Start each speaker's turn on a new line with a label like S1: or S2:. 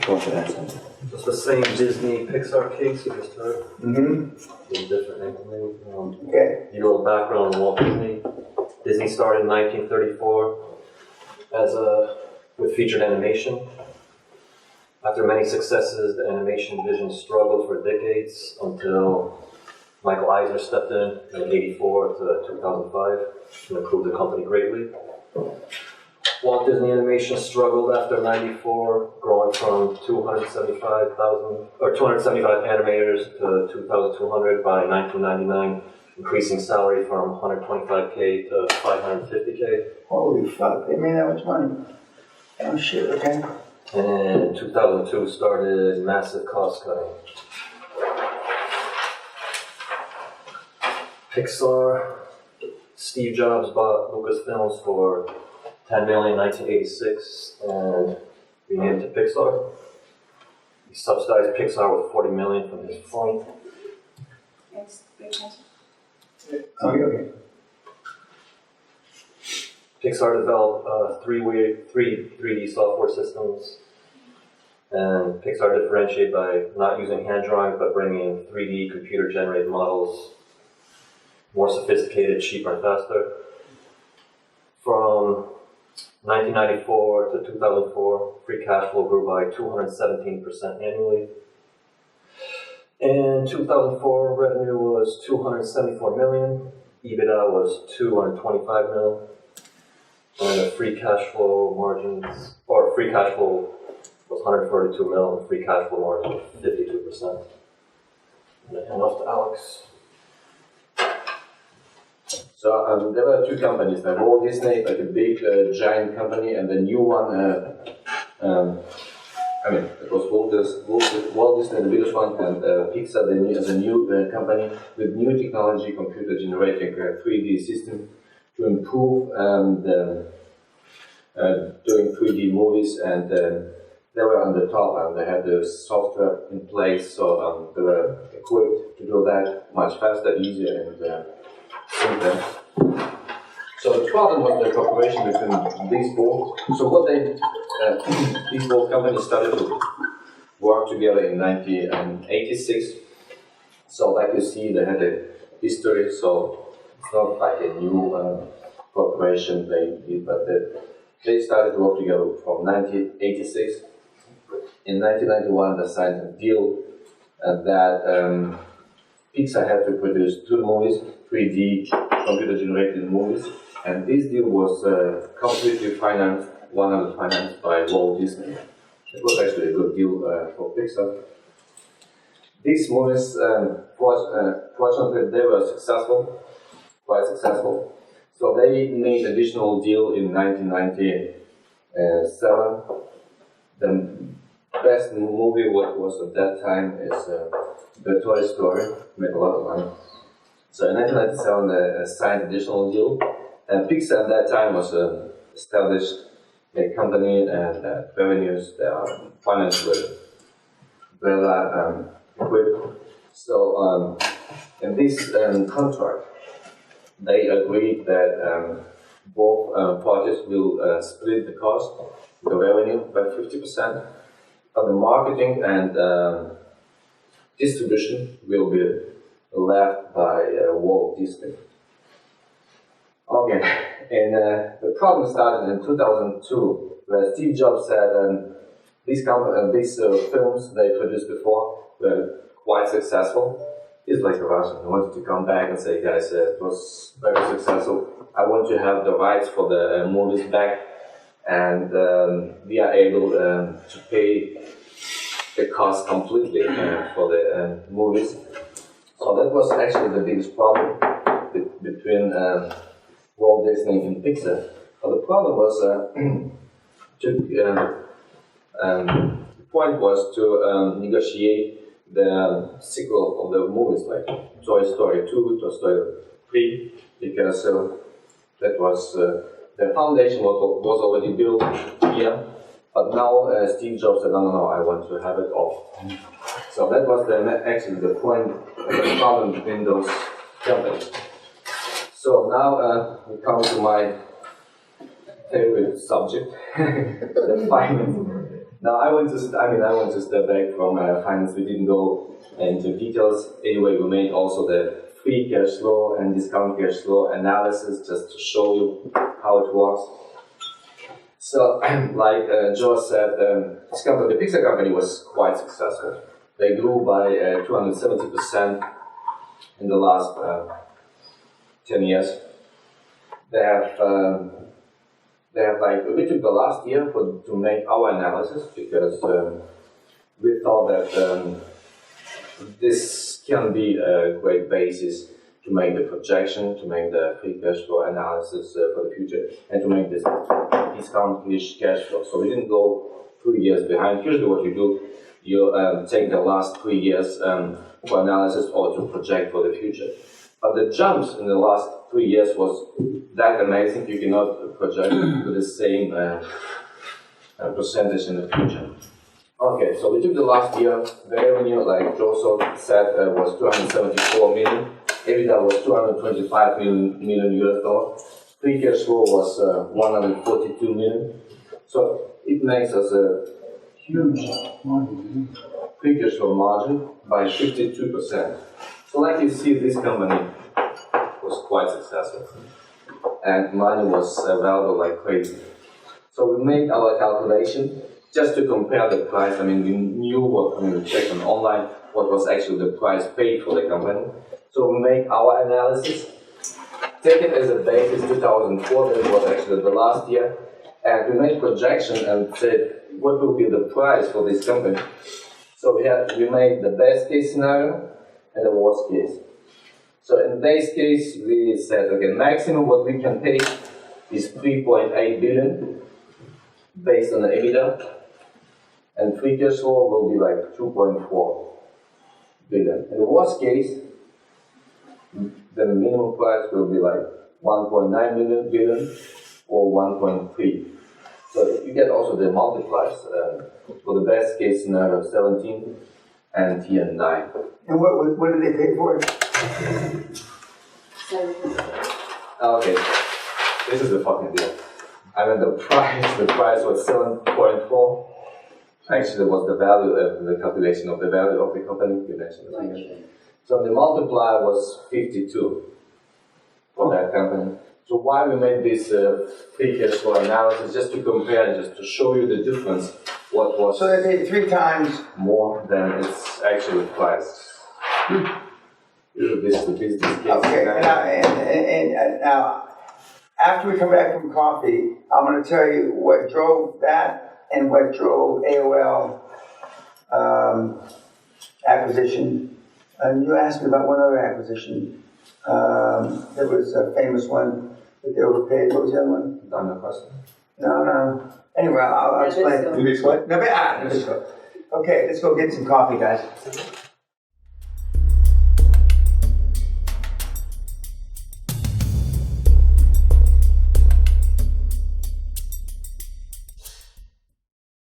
S1: Go for that.
S2: It's the same Disney Pixar case you just heard.
S1: Mm-hmm.
S2: With different name.
S1: Okay.
S2: A little background on Walt Disney. Disney started in 1934 with featured animation. After many successes, the animation division struggled for decades until Michael Eisner stepped in 1984 to 2005 and improved the company greatly. Walt Disney Animation struggled after '94, growing from 275 animators to 2,200 by 1999, increasing salary from 125K to 550K.
S1: Holy fuck, they made that much money. Oh shit, okay.
S2: And in 2002 started massive cost cutting. Pixar, Steve Jobs bought Lucasfilms for $10 million in 1986 and renamed it to Pixar. He subsidized Pixar with $40 million from his fund.
S1: Okay.
S2: Pixar developed 3D software systems, and Pixar differentiated by not using hand drawings but bringing 3D computer-generated models, more sophisticated, cheaper, and faster. From 1994 to 2004, free cash flow grew by 217% annually. In 2004, revenue was $274 million, EBITDA was $225 million, and the free cash flow was $142 million, and free cash flow margin was 52%. And then off to Alex.
S3: So there were two companies, the Walt Disney, like a big giant company, and the new one, it was Walt Disney, the biggest one, and Pixar, the new company with new technology, computer generating 3D system to improve doing 3D movies, and they were on the top, and they had the software in place, so they were equipped to do that much faster, easier, and simpler. So the problem was the cooperation between these both. So what these both companies started to work together in 1986. So like you see, they had a history. So it's not like a new cooperation they did, but they started to work together from 1986. In 1991, they signed a deal that Pixar had to produce 2 movies, 3D computer-generated movies, and this deal was completely financed, 100% financed by Walt Disney. It was actually a good deal for Pixar. These movies, fortunately, they were quite successful. So they made additional deal in 1997. The best movie was at that time is the Toy Story, made a lot of money. So in 1997 they signed additional deal, and Pixar at that time was an established company, and revenues they are financially well equipped. So in this contract, they agreed that both parties will split the cost, the revenue by 50%. But the marketing and distribution will be left by Walt Disney. Okay, and the problem started in 2002, where Steve Jobs said these films they produced before were quite successful. He's like a Russian. He wanted to come back and say, guys, it was very successful. I want to have the rights for the movies back, and we are able to pay the cost completely for the movies. So that was actually the biggest problem between Walt Disney and Pixar. But the problem was the point was to negotiate the sequel of the movies, like Toy Story 2, Toy Story 3, because that was the foundation was already built here. But now Steve Jobs said, no, I want to have it off. So that was actually the point, the problem between those companies. So now we come to my favorite subject, the finance. Now I want to step back from finance. We didn't go into details. Anyway, we made also the free cash flow and discount cash flow analysis just to show you how it works. So, like Joe said, this company, the Pixar company, was quite successful. They grew by 270% in the last 10 years. They have like, we took the last year to make our analysis because we thought that this can be a great basis to make the projection, to make the free cash flow analysis for the future, and to make this discount cash flow. So we didn't go 3 years behind. Usually what you do, you take the last 3 years for analysis or to project for the future. But the jumps in the last 3 years was that amazing, you cannot project with the same percentage in the future. Okay, so we took the last year, the revenue, like Joe said, was 274 million. EBITDA was 225 million US dollars. Free cash flow was 142 million. So it makes us a
S1: Huge margin.
S3: free cash flow margin by 52%. So like you see, this company was quite successful. And money was available like crazy. So we made our calculation just to compare the price. I mean, we knew we checked on online what was actually the price paid for the company. So we made our analysis, take it as a basis 2004, that was actually the last year, and we made projection and said what will be the price for this company. So we made the best case scenario and the worst case. So in base case, we said, okay, maximum what we can pay is 3.8 billion based on the EBITDA, and free cash flow will be like 2.4 billion. In the worst case, the minimum price will be like 1.9 billion or 1.3. So you get also the multipliers for the best case scenario 17 and here 9.
S1: And what did they pay for it?
S3: Okay, this is the fucking deal. I mean the price was 7.4. Actually, that was the value of the calculation of the value of the company. You mentioned it again. So the multiplier was 52 for that company. So why we made this free cash flow analysis, just to compare, just to show you the difference, what was
S1: So they paid 3 times.
S3: more than its actual price. Usually this is the business case.
S1: Okay, and now, after we come back from coffee, I'm going to tell you what drove that and what drove AOL acquisition. And you asked me about one other acquisition. There was a famous one that they overpaid. What was the other one? No. Anyway, I'll explain.
S4: Nabisco.
S1: Nabisco. Okay, let's go get some coffee, guys.